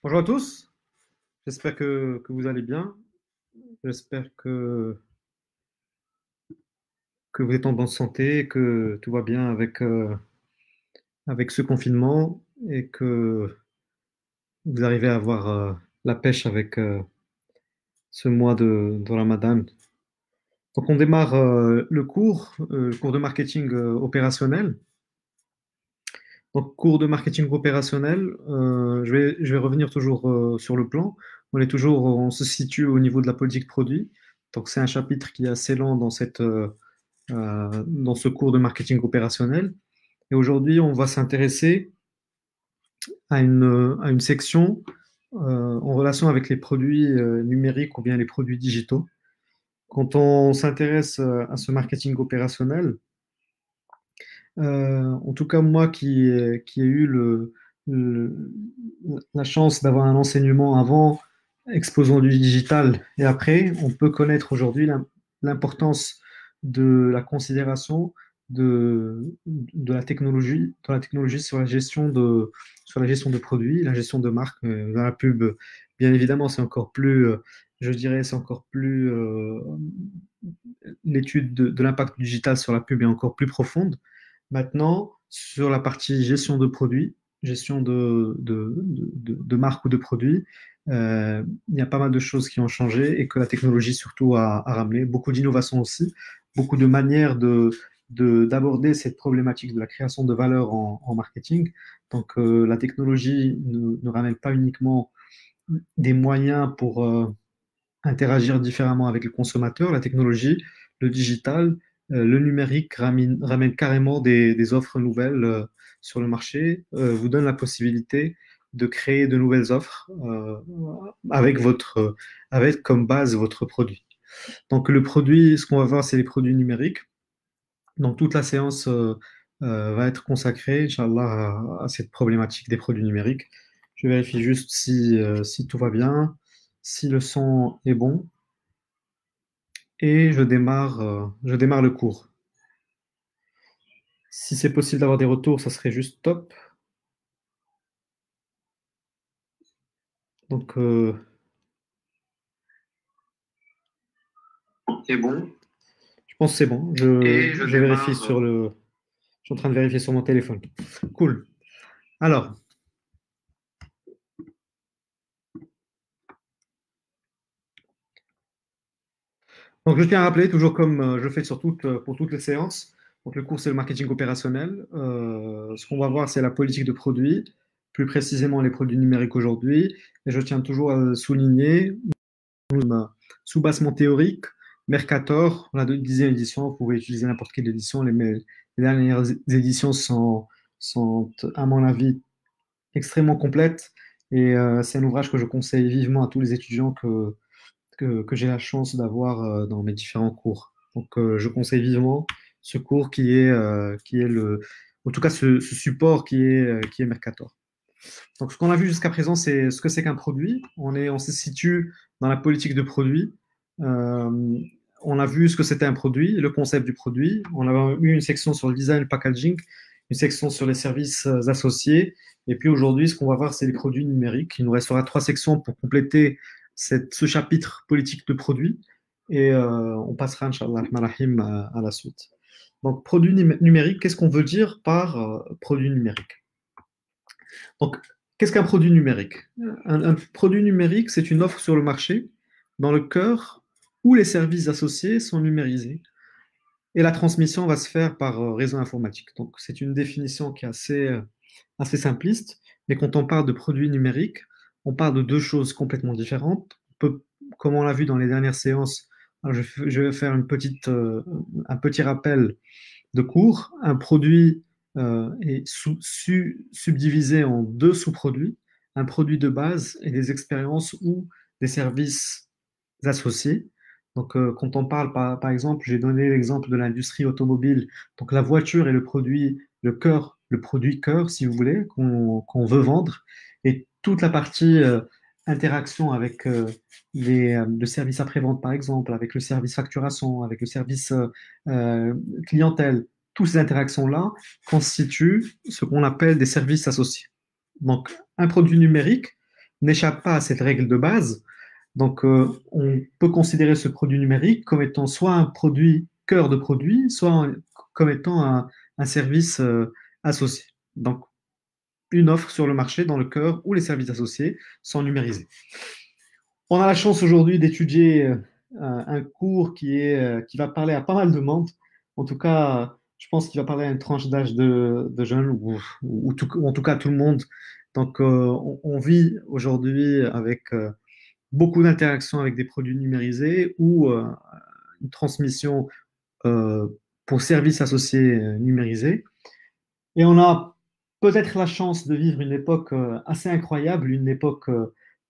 Bonjour à tous, j'espère que vous allez bien. J'espère que vous êtes en bonne santé, que tout va bien avec ce confinement et que vous arrivez à avoir la pêche avec ce mois de Ramadan. Donc on démarre le cours de marketing opérationnel. Donc cours de marketing opérationnel, je vais revenir toujours sur le plan. On se situe au niveau de la politique produit. Donc c'est un chapitre qui est assez lent dans ce cours de marketing opérationnel. Et aujourd'hui, on va s'intéresser à une section en relation avec les produits numériques ou bien les produits digitaux. Quand on s'intéresse à ce marketing opérationnel, en tout cas moi qui ai eu le- la chance d'avoir un enseignement avant exposant du digital et après, on peut connaître aujourd'hui l'importance de la considération de la technologie sur la gestion de produits, la gestion de marques. Dans la pub, bien évidemment, c'est encore plus, je dirais, c'est encore plus, l'étude de l'impact digital sur la pub est encore plus profonde. Maintenant, sur la partie gestion de produits, gestion de marques ou de produits, il y a pas mal de choses qui ont changé et que la technologie surtout a ramené. Beaucoup d'innovations aussi, beaucoup de manières d'aborder cette problématique de la création de valeur en marketing. Donc, la technologie ne ramène pas uniquement des moyens pour interagir différemment avec le consommateur. La technologie, le digital, le numérique ramène carrément des offres nouvelles sur le marché, vous donne la possibilité de créer de nouvelles offres avec comme base votre produit. Donc le produit, ce qu'on va voir, c'est les produits numériques. Donc toute la séance va être consacrée, Inch'Allah, à cette problématique des produits numériques. Je vérifie juste si tout va bien, si le son est bon et je démarre le cours. Si c'est possible d'avoir des retours, ça serait juste top. Donc, C'est bon. je pense que c'est bon. Et je Je vérifie démarre. sur le. Je suis en train de vérifier sur mon téléphone. Cool. Alors, donc je tiens à rappeler, toujours comme je fais pour toutes les séances, donc le cours c'est le marketing opérationnel. Ce qu'on va voir, c'est la politique de produit, plus précisément les produits numériques aujourd'hui. Et je tiens toujours à souligner sous-bassement théorique, Mercator, la 10e édition, vous pouvez utiliser n'importe quelle édition. Les dernières éditions sont, à mon avis, extrêmement complètes. Et c'est un ouvrage que je conseille vivement à tous les étudiants que j'ai la chance d'avoir dans mes différents cours. Donc, je conseille vivement ce cours en tout cas, ce support qui est Mercator. Donc, ce qu'on a vu jusqu'à présent, c'est ce que c'est qu'un produit. On se situe dans la politique de produit. Euh, on a vu ce que c'était un produit, le concept du produit. On a eu une section sur le design, le packaging, une section sur les services associés. Et puis aujourd'hui, ce qu'on va voir, c'est les produits numériques. Il nous restera 3 sections pour compléter ce chapitre politique de produit. Et on passera, Inch'Allah, à la suite. Donc, produit numérique, qu'est-ce qu'on veut dire par produit numérique? Donc, qu'est-ce qu'un produit numérique? Un produit numérique, c'est une offre sur le marché dans le cœur où les services associés sont numérisés et la transmission va se faire par réseau informatique. Donc, c'est une définition qui est assez simpliste, mais quand on parle de produit numérique, on parle de deux choses complètement différentes. Comme on l'a vu dans les dernières séances, alors je vais faire un petit rappel de cours. Un produit est subdivisé en deux sous-produits, un produit de base et des expériences ou des services associés. Donc, quand on parle, par exemple, j'ai donné l'exemple de l'industrie automobile. Donc, la voiture est le produit, le cœur, le produit cœur, si vous voulez, qu'on veut vendre. Et toute la partie interaction avec le service après-vente, par exemple, avec le service facturation, avec le service euh, clientèle, toutes ces interactions-là constituent ce qu'on appelle des services associés. Donc, un produit numérique, n'échappe pas à cette règle de base. Donc, on peut considérer ce produit numérique comme étant soit un produit cœur de produit, soit comme étant un service associé. Donc, une offre sur le marché dans le cœur où les services associés sont numérisés. On a la chance aujourd'hui d'étudier un cours qui va parler à pas mal de monde. En tout cas, je pense qu'il va parler à une tranche d'âge de jeunes ou en tout cas à tout le monde. Donc, on vit aujourd'hui avec beaucoup d'interactions avec des produits numérisés ou une transmission euh, pour services associés numérisés. Et on a peut-être la chance de vivre une époque assez incroyable, une époque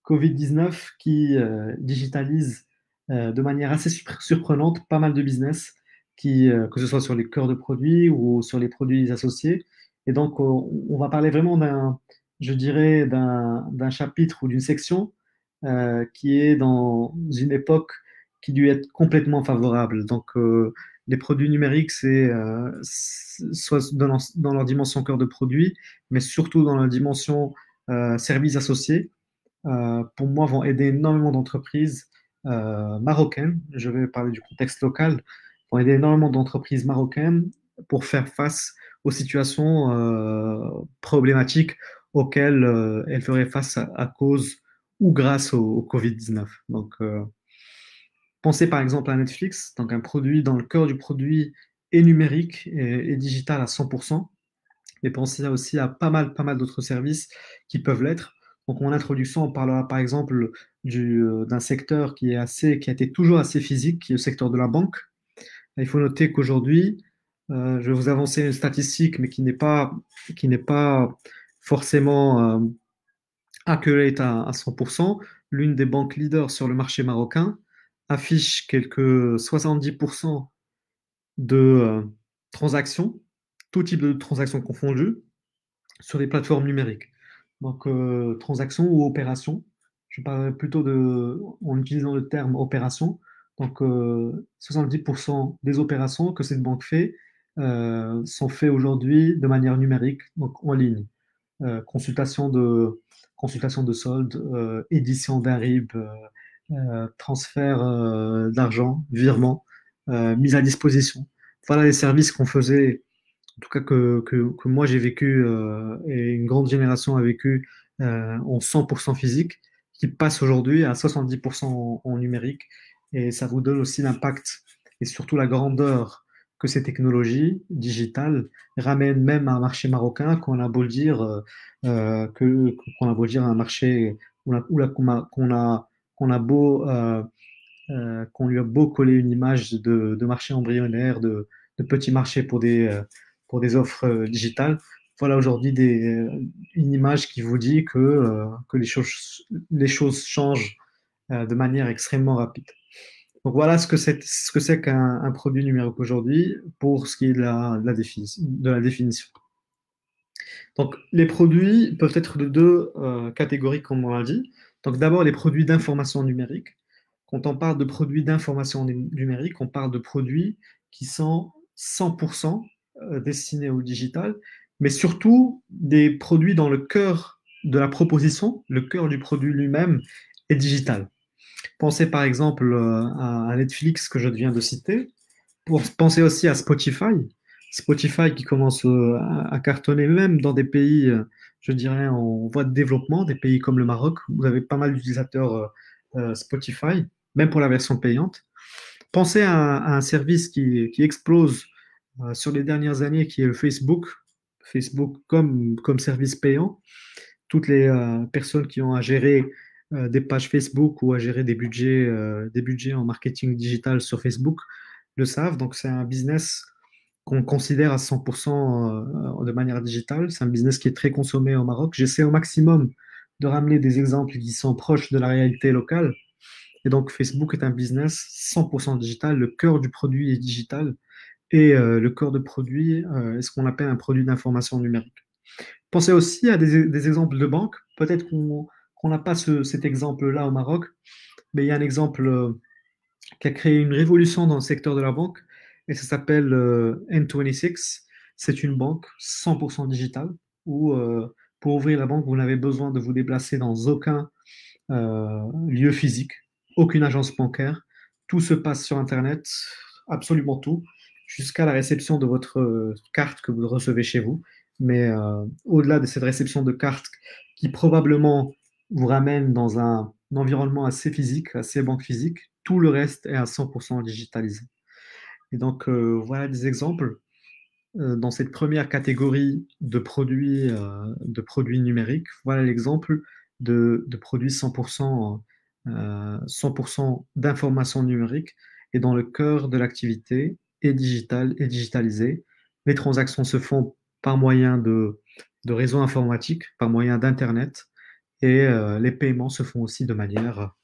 Covid-19 qui digitalise de manière assez surprenante pas mal de business, que ce soit sur les cœurs de produits ou sur les produits associés. Et donc, on va parler vraiment je dirais, d'un chapitre ou d'une section qui est dans une époque qui dû être complètement favorable. Donc, les produits numériques, soit dans leur dimension cœur de produit, mais surtout dans la dimension services associés, pour moi, vont aider énormément d'entreprises marocaines. Je vais parler du contexte local, vont aider énormément d'entreprises marocaines pour faire face aux situations problématiques auxquelles elles feraient face à cause ou grâce au Covid-19. Donc, pensez par exemple à Netflix, donc un produit dans le cœur du produit est numérique et digital à 100%, mais pensez aussi à pas mal d'autres services qui peuvent l'être. Donc, en introduction, on parlera par exemple d'un secteur qui a été toujours assez physique, qui est le secteur de la banque. Il faut noter qu'aujourd'hui, je vais vous avancer une statistique, mais qui n'est pas forcément accurate à 100%. L'une des banques leaders sur le marché marocain affiche quelques 70% de transactions, tout type de transactions confondues, sur des plateformes numériques. Donc, transactions ou opérations. Je parlerai plutôt en utilisant le terme opération. Donc, 70% des opérations que cette banque fait sont faites aujourd'hui de manière numérique, donc en ligne. Consultation consultation de solde, édition d'un RIB, transfert d'argent, virement, mise à disposition. Voilà les services qu'on faisait, en tout cas que moi j'ai vécu et une grande génération a vécu en 100% physique, qui passe aujourd'hui à 70% en numérique. Et ça vous donne aussi l'impact et surtout la grandeur que ces technologies digitales ramènent même à un marché marocain qu'on a beau le dire, qu'on a beau le dire un marché qu'on a beau qu'on lui a beau coller une image de marché embryonnaire, de petit marché pour des offres digitales. Voilà aujourd'hui une image qui vous dit que les choses changent de manière extrêmement rapide. Donc voilà ce que c'est qu'un un produit numérique aujourd'hui pour ce qui est de la définition. Donc les produits peuvent être de deux catégories, comme on l'a dit. Donc d'abord les produits d'information numérique. Quand on parle de produits d'information numérique, on parle de produits qui sont 100% destinés au digital, mais surtout des produits dans le cœur de la proposition, le cœur du produit lui-même est digital. Pensez par exemple à Netflix que je viens de citer. Pensez aussi à Spotify. Spotify qui commence à cartonner même dans des pays, je dirais, en voie de développement, des pays comme le Maroc. Vous avez pas mal d'utilisateurs Spotify, même pour la version payante. Pensez à un service qui explose sur les dernières années, qui est le Facebook. Facebook comme service payant. Toutes les personnes qui ont à gérer des pages Facebook ou à gérer des budgets en marketing digital sur Facebook le savent. Donc, c'est un business qu'on considère à 100% de manière digitale. C'est un business qui est très consommé au Maroc. J'essaie au maximum de ramener des exemples qui sont proches de la réalité locale. Et donc, Facebook est un business 100% digital. Le cœur du produit est digital. Et le cœur de produit est ce qu'on appelle un produit d'information numérique. Pensez aussi à des exemples de banques. Peut-être qu'on n'a pas cet exemple-là au Maroc, mais il y a un exemple qui a créé une révolution dans le secteur de la banque et ça s'appelle N26. C'est une banque 100% digitale où pour ouvrir la banque, vous n'avez besoin de vous déplacer dans aucun lieu physique, aucune agence bancaire. Tout se passe sur Internet, absolument tout, jusqu'à la réception de votre carte que vous recevez chez vous. Mais au-delà de cette réception de carte qui probablement vous ramène dans un environnement assez physique, assez banque physique, tout le reste est à 100% digitalisé. Et donc, voilà des exemples dans cette première catégorie de produits numériques. Voilà l'exemple de produits 100% d'informations numériques et dans le cœur de l'activité est digital et digitalisé. Les transactions se font par moyen de réseaux informatiques, par moyen d'Internet et les paiements se font aussi de manière,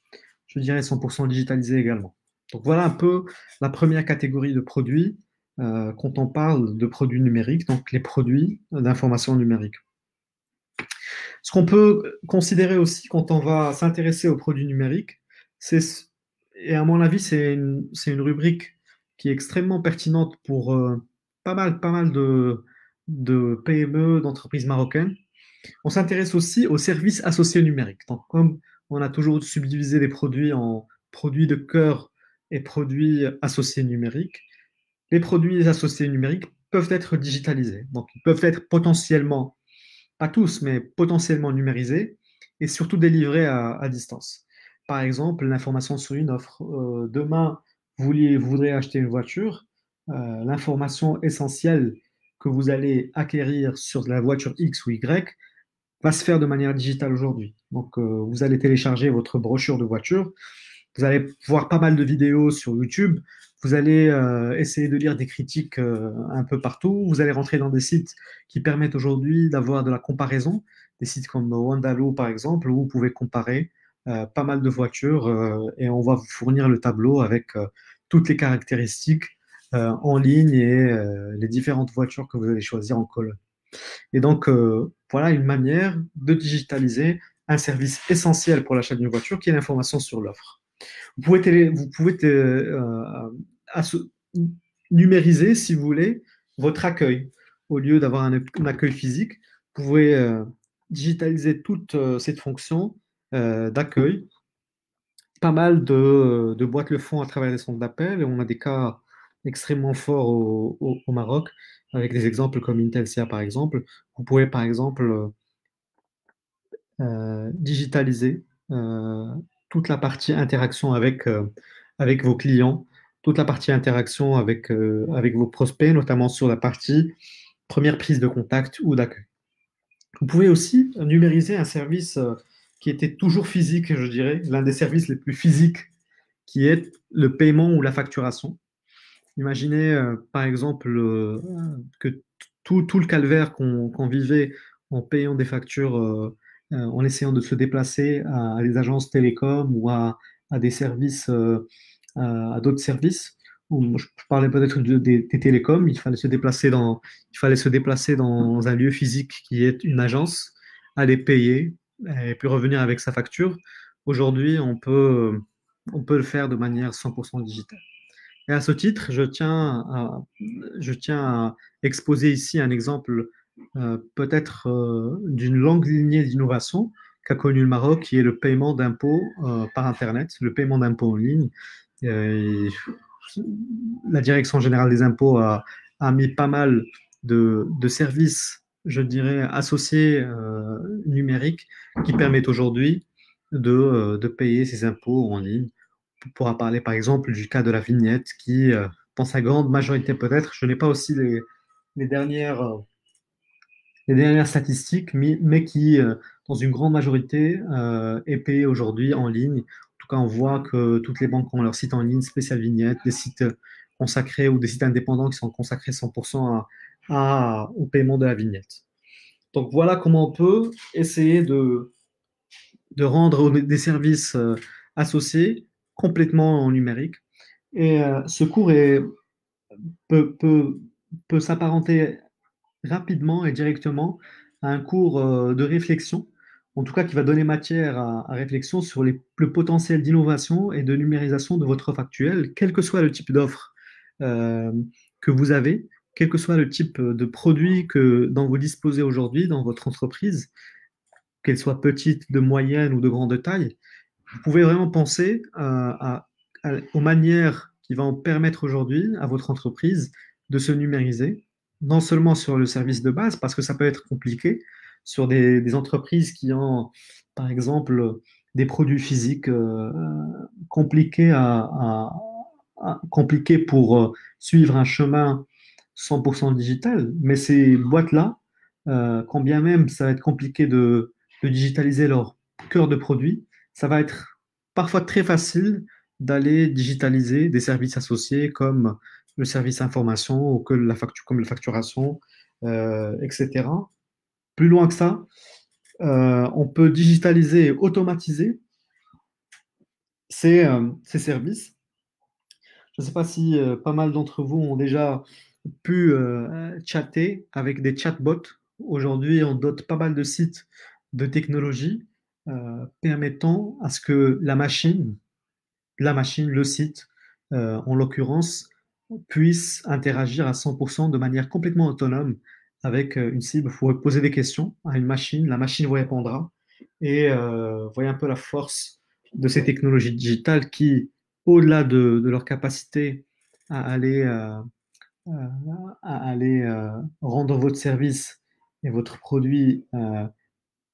je dirais, 100% digitalisée également. Donc voilà un peu la première catégorie de produits quand on parle de produits numériques, donc les produits d'information numérique. Ce qu'on peut considérer aussi quand on va s'intéresser aux produits numériques, c'est, et à mon avis, c'est une rubrique qui est extrêmement pertinente pour pas mal de PME, d'entreprises marocaines. On s'intéresse aussi aux services associés numériques. Donc, comme on a toujours subdivisé les produits en produits de cœur et produits associés numériques, les produits associés numériques peuvent être digitalisés. Donc, ils peuvent être potentiellement, pas tous, mais potentiellement numérisés et surtout délivrés à distance. Par exemple, l'information sur une offre. Demain, vous voudrez acheter une voiture. L'information essentielle que vous allez acquérir sur la voiture X ou Y va se faire de manière digitale aujourd'hui. Donc, vous allez télécharger votre brochure de voiture, vous allez voir pas mal de vidéos sur YouTube, vous allez essayer de lire des critiques un peu partout, vous allez rentrer dans des sites qui permettent aujourd'hui d'avoir de la comparaison, des sites comme Wandalo par exemple, où vous pouvez comparer pas mal de voitures et on va vous fournir le tableau avec toutes les caractéristiques en ligne et les différentes voitures que vous allez choisir en colonne. Et donc, voilà une manière de digitaliser un service essentiel pour l'achat d'une voiture qui est l'information sur l'offre. Vous pouvez numériser, si vous voulez, votre accueil. Au lieu d'avoir un accueil physique, vous pouvez digitaliser toute cette fonction d'accueil. Pas mal de boîtes le font à travers les centres d'appel et on a des cas extrêmement forts au Maroc avec des exemples comme Intelsia par exemple. Vous pouvez par exemple digitaliser toute la partie interaction avec vos clients, toute la partie interaction avec vos prospects, notamment sur la partie première prise de contact ou d'accueil. Vous pouvez aussi numériser un service qui était toujours physique, je dirais, l'un des services les plus physiques, qui est le paiement ou la facturation. Imaginez, par exemple, que tout le calvaire qu'on vivait en payant des factures, en essayant de se déplacer à des agences télécom ou à des services, à d'autres services. Je parlais peut-être des télécoms. Il fallait se déplacer dans un lieu physique qui est une agence, aller payer et puis revenir avec sa facture. Aujourd'hui, on peut le faire de manière 100% digitale. Et à ce titre, je tiens à exposer ici un exemple peut-être d'une longue lignée d'innovation qu'a connu le Maroc, qui est le paiement d'impôts par Internet, le paiement d'impôts en ligne. Et la Direction générale des impôts a mis pas mal de services, je dirais, associés numériques qui permettent aujourd'hui de payer ses impôts en ligne. On pourra parler par exemple du cas de la vignette qui, dans sa grande majorité peut-être, je n'ai pas aussi les dernières, euh, les dernières statistiques, mais qui, dans une grande majorité, est payée aujourd'hui en ligne. En tout cas, on voit que toutes les banques ont leur site en ligne spécial vignette, des sites consacrés ou des sites indépendants qui sont consacrés 100% au paiement de la vignette. Donc voilà comment on peut essayer de rendre des services associés complètement en numérique. Et ce cours peut, peut, peut s'apparenter rapidement et directement à un cours de réflexion, en tout cas qui va donner matière à réflexion sur le potentiel d'innovation et de numérisation de votre offre actuelle, quel que soit le type d'offre euh, que vous avez, quel que soit le type de produit dont vous disposez aujourd'hui dans votre entreprise, qu'elle soit petite, de moyenne ou de grande taille. vous pouvez vraiment penser aux manières qui vont permettre aujourd'hui à votre entreprise de se numériser, non seulement sur le service de base, parce que ça peut être compliqué, sur des entreprises qui ont, par exemple, des produits physiques compliqués, compliqués pour suivre un chemin 100% digital. Mais ces boîtes-là, quand bien même ça va être compliqué de digitaliser leur cœur de produit, ça va être parfois très facile d'aller digitaliser des services associés comme le service information ou que comme la facturation, etc. Plus loin que ça, on peut digitaliser et automatiser ces services. Je ne sais pas si pas mal d'entre vous ont déjà pu chatter avec des chatbots. Aujourd'hui, on dote pas mal de sites de technologie permettant à ce que le site, en l'occurrence, puisse interagir à 100% de manière complètement autonome avec une cible. Il faut poser des questions à une machine, la machine vous répondra. Et voyez un peu la force de ces technologies digitales qui, au-delà de leur capacité à aller, euh, à aller rendre votre service et votre produit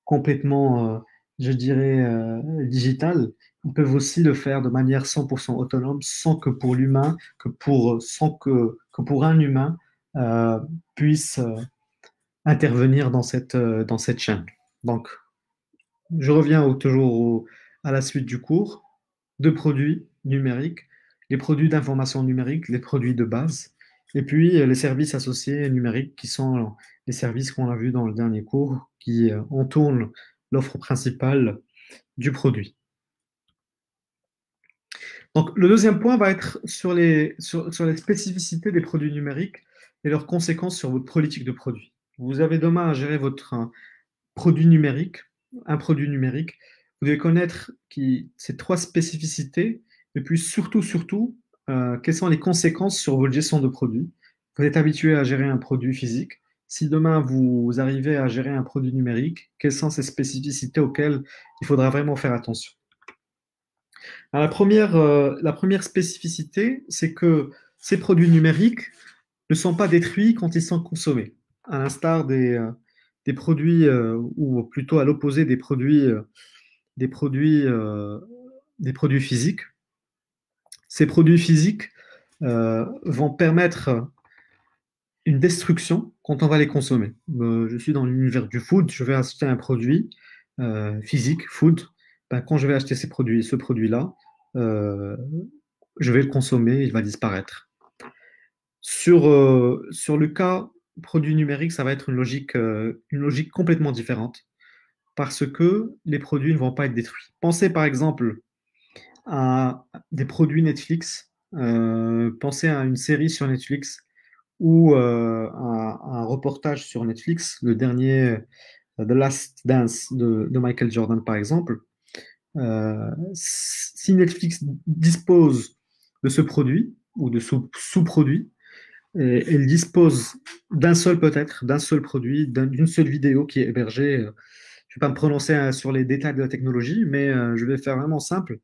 complètement, je dirais, digital, ils peuvent aussi le faire de manière 100% autonome, sans que pour l'humain, sans que pour un humain euh, puisse intervenir dans cette chaîne. Donc, je reviens à la suite du cours. Deux produits numériques, les produits d'information numérique, les produits de base, et puis les services associés numériques qui sont les services qu'on a vus dans le dernier cours, qui entourent l'offre principale du produit. Donc, le deuxième point va être sur les spécificités des produits numériques et leurs conséquences sur votre politique de produit. Vous avez demain à gérer votre produit numérique, un produit numérique. Vous devez connaître ces trois spécificités et puis surtout, quelles sont les conséquences sur votre gestion de produit. Vous êtes habitué à gérer un produit physique. Si demain vous arrivez à gérer un produit numérique, quelles sont ces spécificités auxquelles il faudra vraiment faire attention? Alors, la première spécificité, c'est que ces produits numériques ne sont pas détruits quand ils sont consommés, à l'instar des produits, ou plutôt à l'opposé des produits, euh, des produits physiques. Ces produits physiques vont permettre une destruction quand on va les consommer. Je suis dans l'univers du food, je vais acheter un produit physique, food. Ben, quand je vais acheter ce produit-là, euh, je vais le consommer, il va disparaître. Sur le cas produit numérique, ça va être une logique complètement différente parce que les produits ne vont pas être détruits. Pensez par exemple à des produits Netflix, pensez à une série sur Netflix ou à un reportage sur Netflix, le dernier The Last Dance de Michael Jordan par exemple. Si Netflix dispose de ce produit ou de sous-produit, et elle dispose d'un seul produit, d'une seule vidéo qui est hébergée. Je ne vais pas me prononcer sur les détails de la technologie, mais je vais faire vraiment simple.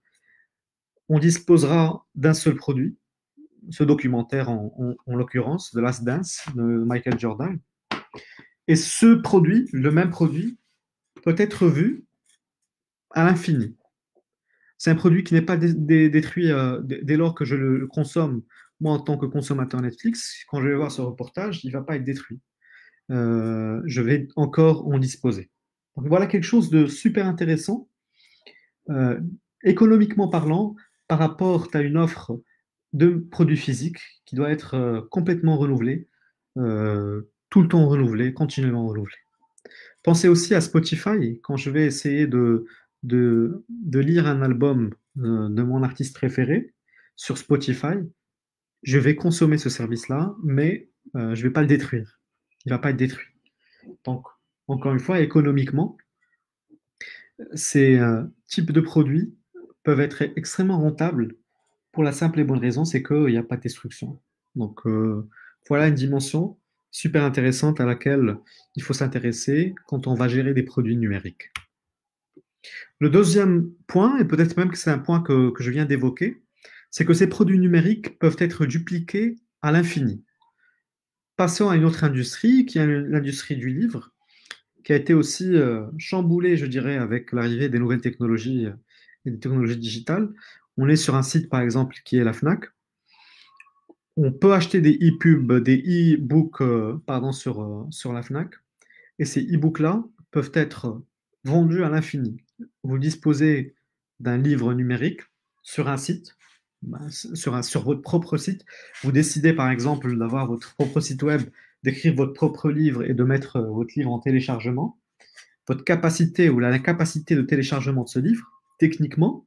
On disposera d'un seul produit, ce documentaire en l'occurrence, The Last Dance de Michael Jordan. Et ce produit, le même produit, peut être vu à l'infini. C'est un produit qui n'est pas détruit dès lors que je le consomme. Moi, en tant que consommateur Netflix, quand je vais voir ce reportage, il ne va pas être détruit. Je vais encore en disposer. Donc voilà quelque chose de super intéressant, euh, économiquement parlant, par rapport à une offre de produits physiques qui doit être complètement renouvelée, tout le temps renouvelée, continuellement renouvelée. Pensez aussi à Spotify, quand je vais essayer de lire un album de mon artiste préféré sur Spotify, je vais consommer ce service-là, mais je ne vais pas le détruire. Il ne va pas être détruit. Donc, encore une fois, économiquement, ces types de produits peuvent être extrêmement rentables pour la simple et bonne raison, c'est qu'il n'y a pas de destruction. Donc, voilà une dimension super intéressante à laquelle il faut s'intéresser quand on va gérer des produits numériques. Le deuxième point, et peut-être même que c'est un point que je viens d'évoquer, c'est que ces produits numériques peuvent être dupliqués à l'infini. Passons à une autre industrie, qui est l'industrie du livre, qui a été aussi chamboulée, je dirais, avec l'arrivée des nouvelles technologies et des technologies digitales. On est sur un site, par exemple, qui est la Fnac. On peut acheter des e-pubs, des e-books, pardon, sur la Fnac. Et ces e-books-là peuvent être vendus à l'infini. Vous disposez d'un livre numérique sur un site, sur votre propre site. Vous décidez par exemple d'avoir votre propre site web, d'écrire votre propre livre et de mettre votre livre en téléchargement. Votre capacité ou la capacité de téléchargement de ce livre, techniquement,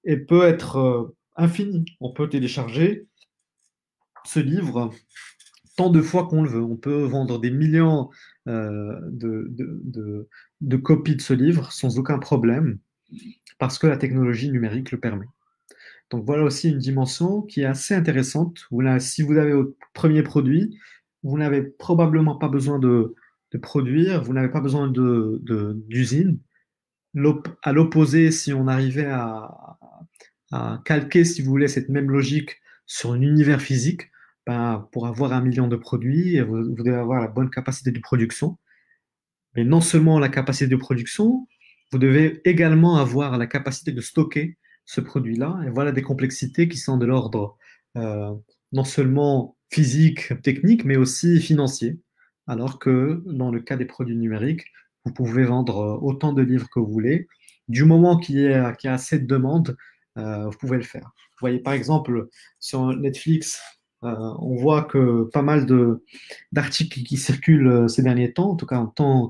elle peut être infinie. On peut télécharger ce livre tant de fois qu'on le veut. On peut vendre des millions de copies de ce livre sans aucun problème parce que la technologie numérique le permet. Donc voilà aussi une dimension qui est assez intéressante. Si vous avez votre premier produit, vous n'avez probablement pas besoin de produire, vous n'avez pas besoin d'usine. À l'opposé, si on arrivait à calquer, si vous voulez, cette même logique sur un univers physique, ben, pour avoir 1 million de produits, vous devez avoir la bonne capacité de production. Mais non seulement la capacité de production, vous devez également avoir la capacité de stocker ce produit-là. Et voilà des complexités qui sont de l'ordre euh, non seulement physique, technique, mais aussi financier. Alors que dans le cas des produits numériques, vous pouvez vendre autant de livres que vous voulez. Du moment qu'il y a assez de demandes, vous pouvez le faire. Vous voyez, par exemple, sur Netflix, on voit que pas mal d'articles qui circulent ces derniers temps, en tout cas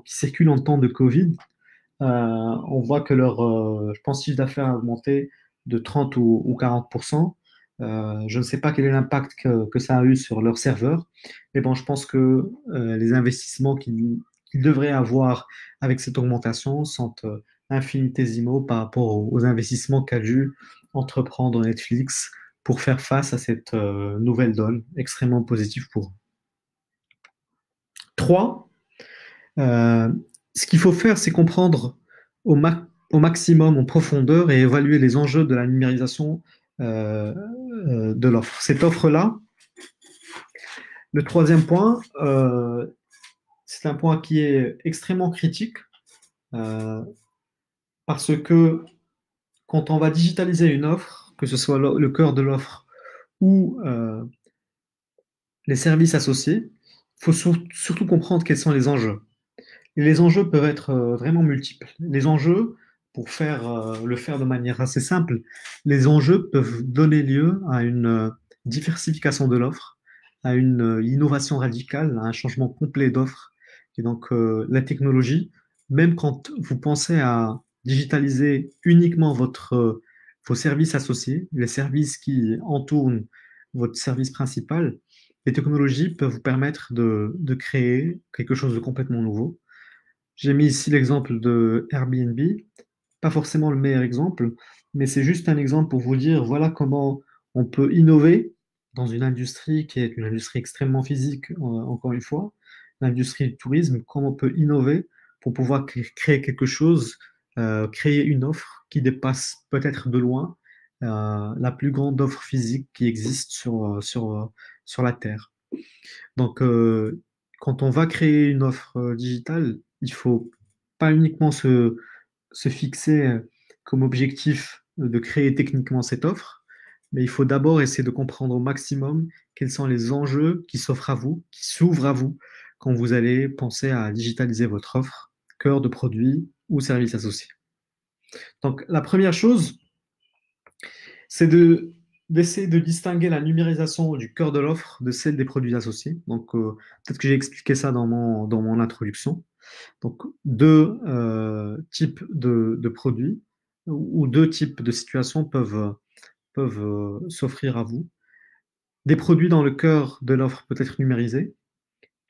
qui circulent en temps de Covid, on voit que je pense, chiffre d'affaires a augmenté de 30 ou 40%. Je ne sais pas quel est l'impact que ça a eu sur leur serveur, mais bon, je pense que les investissements qu'ils devraient avoir avec cette augmentation sont infinitésimaux par rapport aux investissements qu'a dû entreprendre Netflix pour faire face à cette nouvelle donne extrêmement positive pour eux. 3, euh, ce qu'il faut faire, c'est comprendre au maximum, en profondeur, et évaluer les enjeux de la numérisation euh, de l'offre. Cette offre-là, le troisième point, c'est un point qui est extrêmement critique euh, parce que quand on va digitaliser une offre, que ce soit le cœur de l'offre ou les services associés, il faut surtout comprendre quels sont les enjeux. Et les enjeux peuvent être vraiment multiples. Les enjeux, pour le faire de manière assez simple, les enjeux peuvent donner lieu à une diversification de l'offre, à une innovation radicale, à un changement complet d'offre. Et donc, la technologie, même quand vous pensez à digitaliser uniquement vos services associés, les services qui entourent votre service principal, les technologies peuvent vous permettre de créer quelque chose de complètement nouveau. J'ai mis ici l'exemple de Airbnb, pas forcément le meilleur exemple, mais c'est juste un exemple pour vous dire, voilà comment on peut innover dans une industrie qui est une industrie extrêmement physique, encore une fois, l'industrie du tourisme, comment on peut innover pour pouvoir créer quelque chose, créer une offre qui dépasse peut-être de loin la plus grande offre physique qui existe sur la Terre. Donc, quand on va créer une offre digitale, il faut pas uniquement se fixer comme objectif de créer techniquement cette offre, mais il faut d'abord essayer de comprendre au maximum quels sont les enjeux qui s'offrent à vous, qui s'ouvrent à vous quand vous allez penser à digitaliser votre offre, cœur de produit ou service associé. Donc, la première chose, c'est d'essayer de distinguer la numérisation du cœur de l'offre de celle des produits associés. Donc, peut-être que j'ai expliqué ça dans mon introduction. Donc, deux types de produits ou deux types de situations peuvent s'offrir à vous. Des produits dans le cœur de l'offre peut être numérisés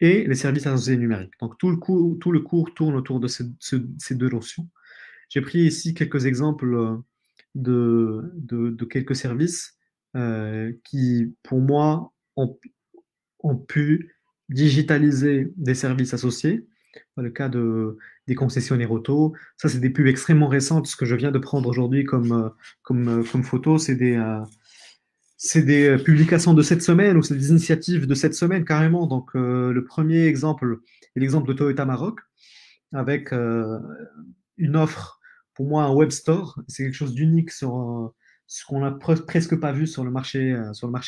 et les services associés numériques. Donc, tout le cours tourne autour de ces deux notions. J'ai pris ici quelques exemples de quelques services qui, pour moi, ont pu digitaliser des services associés le cas des concessionnaires auto. Ça, c'est des pubs extrêmement récentes. Ce que je viens de prendre aujourd'hui comme photo, c'est des publications de cette semaine ou c'est des initiatives de cette semaine carrément. Donc, le premier exemple est l'exemple de Toyota Maroc avec une offre, pour moi, un web store. C'est quelque chose d'unique sur ce qu'on n'a presque pas vu sur le marché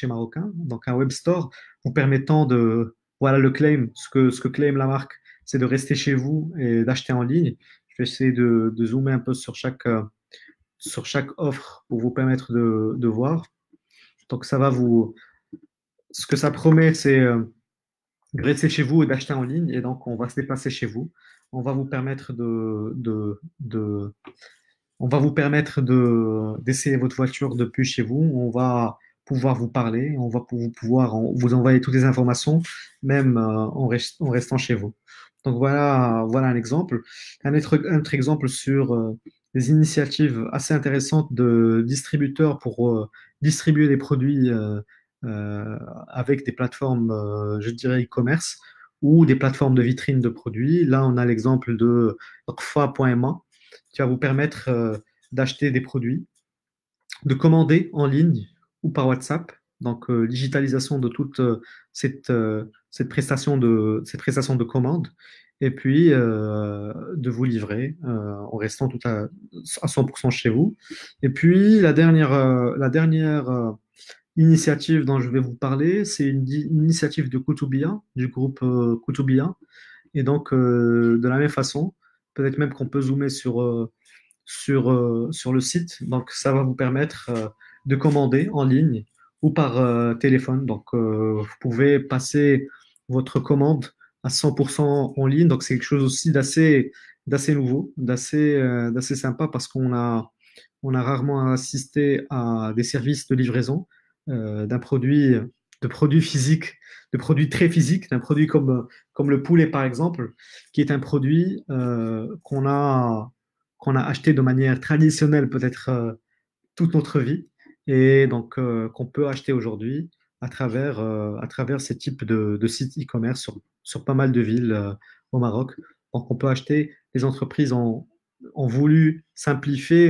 marocain. Donc, un web store vous permettant de, voilà le claim, ce que claim la marque, c'est de rester chez vous et d'acheter en ligne. Je vais essayer de zoomer un peu sur chaque offre pour vous permettre de voir. Donc, ce que ça promet, c'est de rester chez vous et d'acheter en ligne. Et donc, on va se déplacer chez vous. On va vous permettre on va vous permettre d'essayer votre voiture depuis chez vous. On va pouvoir vous parler. On va pouvoir vous envoyer toutes les informations, même en restant chez vous. Donc, voilà un exemple. Un autre exemple sur des initiatives assez intéressantes de distributeurs pour distribuer des produits avec des plateformes, je dirais, e-commerce ou des plateformes de vitrine de produits. Là, on a l'exemple de Rfa.ma qui va vous permettre d'acheter des produits, de commander en ligne ou par WhatsApp. Donc, digitalisation de toute cette prestation de commande. Et puis, de vous livrer en restant à 100% chez vous. Et puis, la dernière initiative dont je vais vous parler, c'est une initiative de Koutoubia, du groupe Koutoubia. Et donc, de la même façon, peut-être même qu'on peut zoomer sur le site. Donc, ça va vous permettre de commander en ligne ou par téléphone. Donc, vous pouvez passer votre commande à 100% en ligne. Donc, c'est quelque chose aussi d'assez nouveau, d'assez sympa parce on a rarement assisté à des services de livraison d'un produit, de produits physiques, de produits très physiques, d'un produit comme le poulet, par exemple, qui est un produit qu'on a acheté de manière traditionnelle peut-être toute notre vie et donc qu'on peut acheter aujourd'hui à travers ces types de sites e-commerce sur pas mal de villes au Maroc. Donc on peut acheter, les entreprises ont voulu simplifier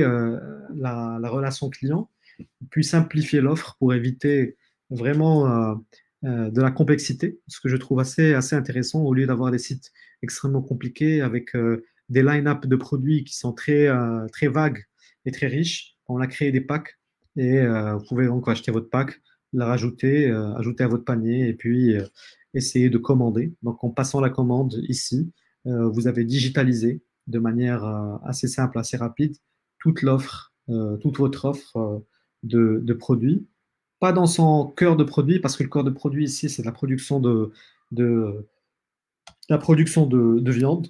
la relation client, puis simplifier l'offre pour éviter vraiment de la complexité, ce que je trouve assez intéressant au lieu d'avoir des sites extrêmement compliqués avec des line-up de produits qui sont très vagues et très riches. On a créé des packs et vous pouvez donc acheter votre pack, la rajouter, ajouter à votre panier et puis essayer de commander. Donc en passant la commande ici, vous avez digitalisé de manière assez simple, assez rapide, toute votre offre de produits. Pas dans son cœur de produit, parce que le cœur de produit ici, c'est de, la production de viande,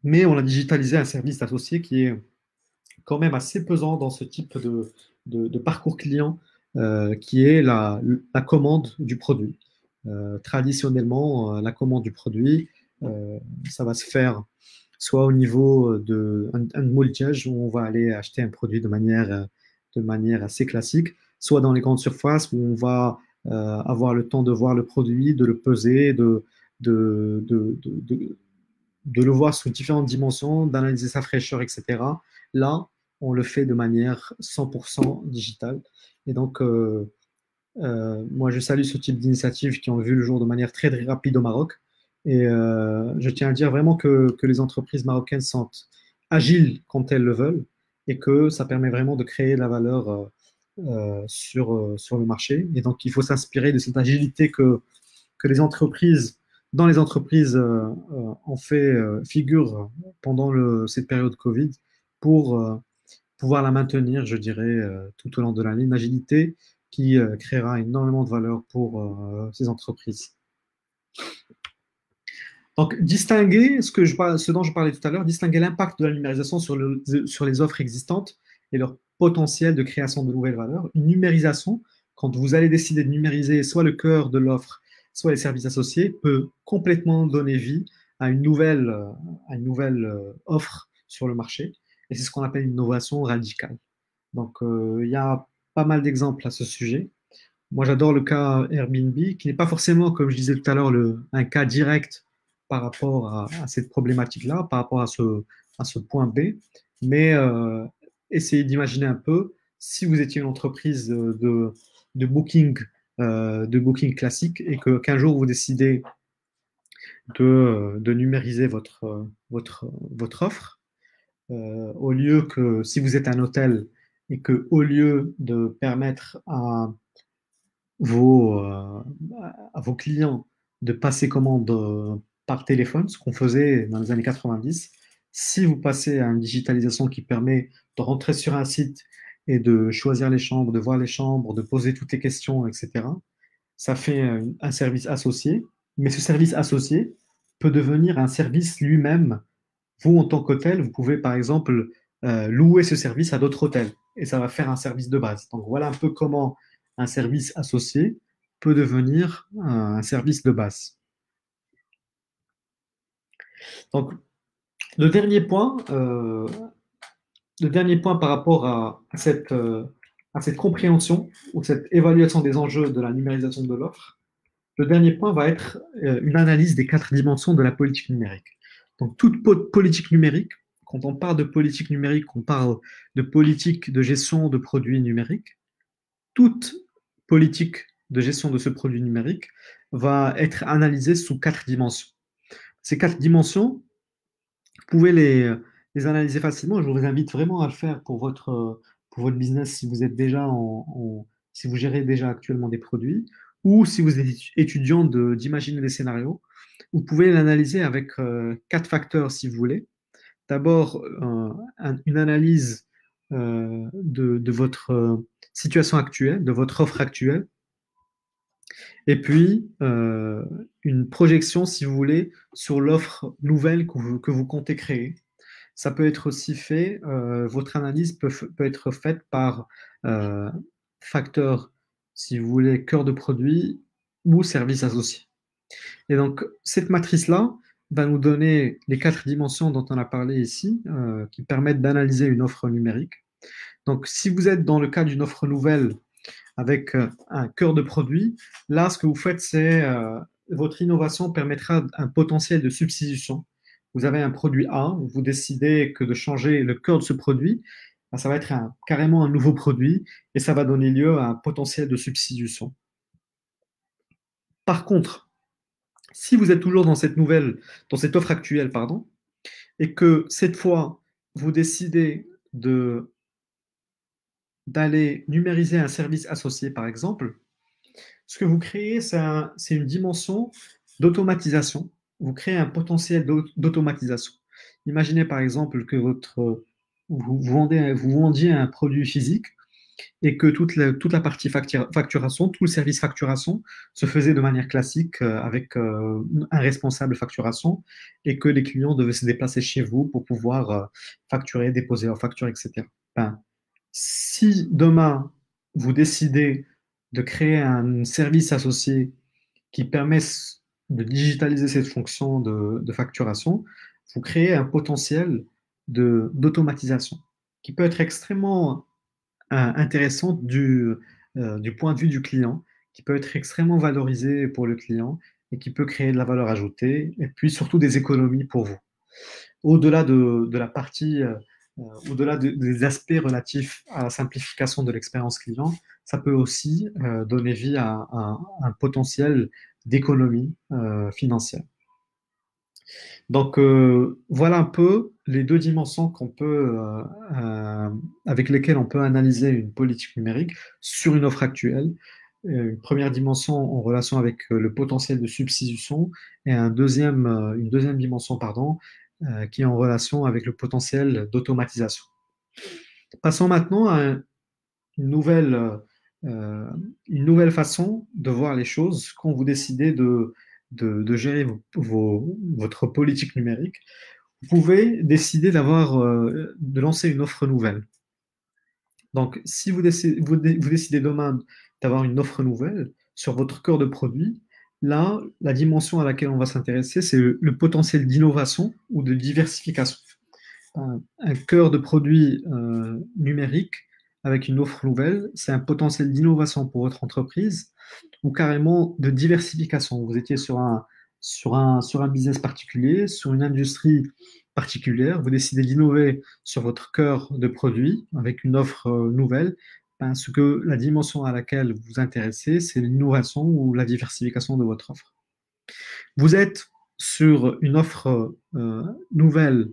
mais on a digitalisé un service associé qui est quand même assez pesant dans ce type de parcours client, qui est la commande du produit. Traditionnellement, la commande du produit, euh, ça va se faire soit au niveau un multi-age où on va aller acheter un produit de manière assez classique, soit dans les grandes surfaces où on va avoir le temps de voir le produit, de le peser, de, de, de, de- de le voir sous différentes dimensions, d'analyser sa fraîcheur, etc. Là, on le fait de manière 100% digitale. Et donc, moi, je salue ce type d'initiatives qui ont vu le jour de manière très, très rapide au Maroc. Et je tiens à dire vraiment que les entreprises marocaines sont agiles quand elles le veulent et que ça permet vraiment de créer de la valeur sur le marché. Et donc, il faut s'inspirer de cette agilité que dans les entreprises ont fait figure pendant cette période Covid pour pouvoir la maintenir, je dirais, tout au long de l'année. Une agilité qui créera énormément de valeur pour ces entreprises. Donc, distinguer ce dont je parlais tout à l'heure, distinguer l'impact de la numérisation sur les offres existantes et leur potentiel de création de nouvelles valeurs. Une numérisation, quand vous allez décider de numériser soit le cœur de l'offre, soit les services associés, peut complètement donner vie à une nouvelle offre sur le marché. Et c'est ce qu'on appelle une innovation radicale. Donc, il y a pas mal d'exemples à ce sujet. Moi, j'adore le cas Airbnb, qui n'est pas forcément, comme je disais tout à l'heure, un cas direct par rapport à cette problématique-là, par rapport à ce point B, mais essayez d'imaginer un peu si vous étiez une entreprise de de booking classique et que qu'un jour vous décidez de numériser votre offre, au lieu que si vous êtes un hôtel et que au lieu de permettre vos, euh, à vos clients de passer commande par téléphone, ce qu'on faisait dans les années 90. Si vous passez à une digitalisation qui permet de rentrer sur un site et de choisir les chambres, de voir les chambres, de poser toutes les questions, etc., ça fait un service associé. Mais ce service associé peut devenir un service lui-même. Vous, en tant qu'hôtel, vous pouvez par exemple louer ce service à d'autres hôtels et ça va faire un service de base. Donc voilà un peu comment un service associé peut devenir un service de base. Donc le dernier point par rapport à cette compréhension ou cette évaluation des enjeux de la numérisation de l'offre, le dernier point va être une analyse des quatre dimensions de la politique numérique. Donc, toute politique numérique, quand on parle de politique numérique, on parle de politique de gestion de produits numériques. Toute politique de gestion de ce produit numérique va être analysée sous quatre dimensions. Ces quatre dimensions, vous pouvez les analyser facilement. Je vous invite vraiment à le faire pour votre business si vous êtes déjà si vous gérez déjà actuellement des produits ou si vous êtes étudiant d'imaginer des scénarios. Vous pouvez l'analyser avec quatre facteurs si vous voulez. D'abord, une analyse de votre situation actuelle, de votre offre actuelle, et puis une projection, si vous voulez, sur l'offre nouvelle que vous comptez créer. Ça peut être aussi fait, votre analyse peut être faite par euh, facteur, si vous voulez, cœur de produit ou service associé. Et donc, cette matrice-là va nous donner les quatre dimensions dont on a parlé ici, qui permettent d'analyser une offre numérique. Donc, si vous êtes dans le cas d'une offre nouvelle avec un cœur de produit, là, ce que vous faites, c'est votre innovation permettra un potentiel de substitution. Vous avez un produit A, vous décidez que de changer le cœur de ce produit, ben, ça va être carrément un nouveau produit et ça va donner lieu à un potentiel de substitution. Par contre, si vous êtes toujours dans cette offre actuelle, pardon, et que cette fois, vous décidez d'aller numériser un service associé, par exemple, ce que vous créez, c'est une dimension d'automatisation. Vous créez un potentiel d'automatisation. Imaginez par exemple que vous vendiez un produit physique et que toute la partie facturation, tout le service facturation se faisait de manière classique avec un responsable facturation et que les clients devaient se déplacer chez vous pour pouvoir facturer, déposer leurs factures, etc. Ben, si demain vous décidez de créer un service associé qui permet de digitaliser cette fonction de facturation, vous créez un potentiel d'automatisation qui peut être extrêmement intéressante du point de vue du client, qui peut être extrêmement valorisé pour le client et qui peut créer de la valeur ajoutée et puis surtout des économies pour vous. Au-delà de la partie, au-delà des aspects relatifs à la simplification de l'expérience client, ça peut aussi donner vie à un potentiel d'économie financière. Donc, voilà un peu les deux dimensions avec lesquelles on peut analyser une politique numérique sur une offre actuelle. Une première dimension en relation avec le potentiel de substitution et une deuxième dimension, pardon, qui est en relation avec le potentiel d'automatisation. Passons maintenant à une nouvelle, euh, une nouvelle façon de voir les choses quand vous décidez de gérer votre politique numérique. Vous pouvez décider de lancer une offre nouvelle. Donc, si vous décidez demain d'avoir une offre nouvelle sur votre cœur de produit, là, la dimension à laquelle on va s'intéresser, c'est le potentiel d'innovation ou de diversification. Un cœur de produit numérique avec une offre nouvelle, c'est un potentiel d'innovation pour votre entreprise ou carrément de diversification. Vous étiez sur un business particulier, sur une industrie particulière, vous décidez d'innover sur votre cœur de produit avec une offre nouvelle, ben, ce que la dimension à laquelle vous vous intéressez, c'est l'innovation ou la diversification de votre offre. Vous êtes sur une offre nouvelle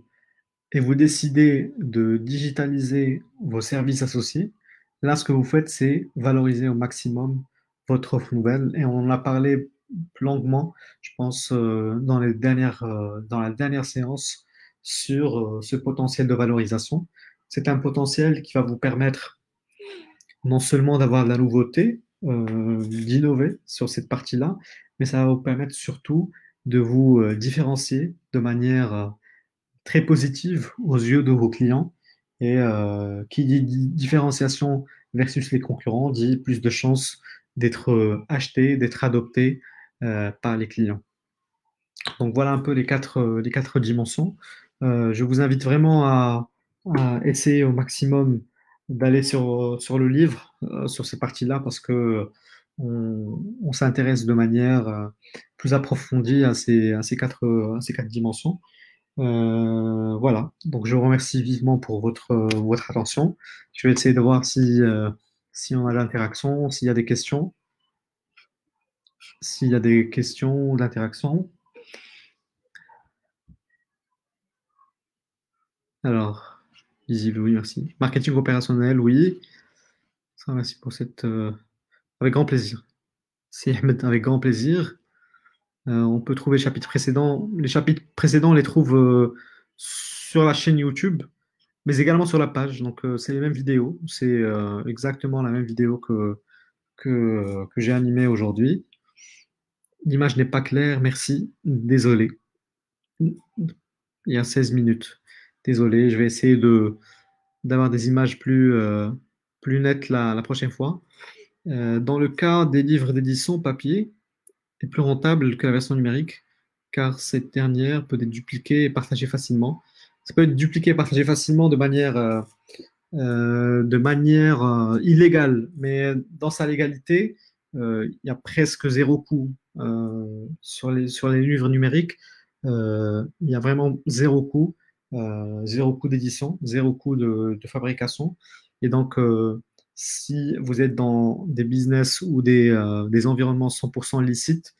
et vous décidez de digitaliser vos services associés. Là, ce que vous faites, c'est valoriser au maximum votre offre nouvelle. Et on en a parlé longuement, je pense, dans la dernière séance sur ce potentiel de valorisation. C'est un potentiel qui va vous permettre non seulement d'avoir de la nouveauté, d'innover sur cette partie-là, mais ça va vous permettre surtout de vous différencier de manière très positive aux yeux de vos clients. Et qui dit différenciation versus les concurrents dit plus de chances d'être acheté, d'être adopté par les clients. Donc voilà un peu les quatre dimensions. Je vous invite vraiment à essayer au maximum d'aller sur le livre, sur ces parties-là, parce que on s'intéresse de manière plus approfondie à ces quatre dimensions. Voilà, donc je vous remercie vivement pour votre attention. Je vais essayer de voir si on a de l'interaction, s'il y a des questions, s'il y a des questions ou de l'interaction. Alors, visible, oui, merci. Marketing opérationnel, oui. Ça, merci pour cette. Avec grand plaisir. Si Ahmed, avec grand plaisir. On peut trouver les chapitres précédents. Les chapitres précédents, on les trouve sur la chaîne YouTube, mais également sur la page. Donc, c'est les mêmes vidéos. C'est exactement la même vidéo que j'ai animée aujourd'hui. L'image n'est pas claire, merci. Désolé. Il y a 16 minutes. Désolé, je vais essayer d'avoir des images plus nettes la prochaine fois. Dans le cas des livres d'édition papier, est plus rentable que la version numérique, car cette dernière peut être dupliquée et partagée facilement. Ça peut être dupliqué et partagé facilement de manière illégale, mais dans sa légalité, il y a presque zéro coût sur les livres numériques. Il y a vraiment zéro coût d'édition, zéro coût de fabrication. Et donc, si vous êtes dans des business ou des environnements 100% licites,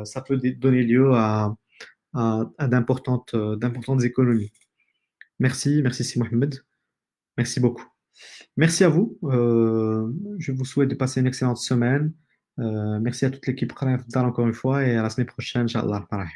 ça peut donner lieu à d'importantes économies. Merci, Si Mohamed. Merci beaucoup. Merci à vous. Je vous souhaite de passer une excellente semaine. Merci à toute l'équipe Khalaf Dar encore une fois et à la semaine prochaine, Inch'Allah. Pareil.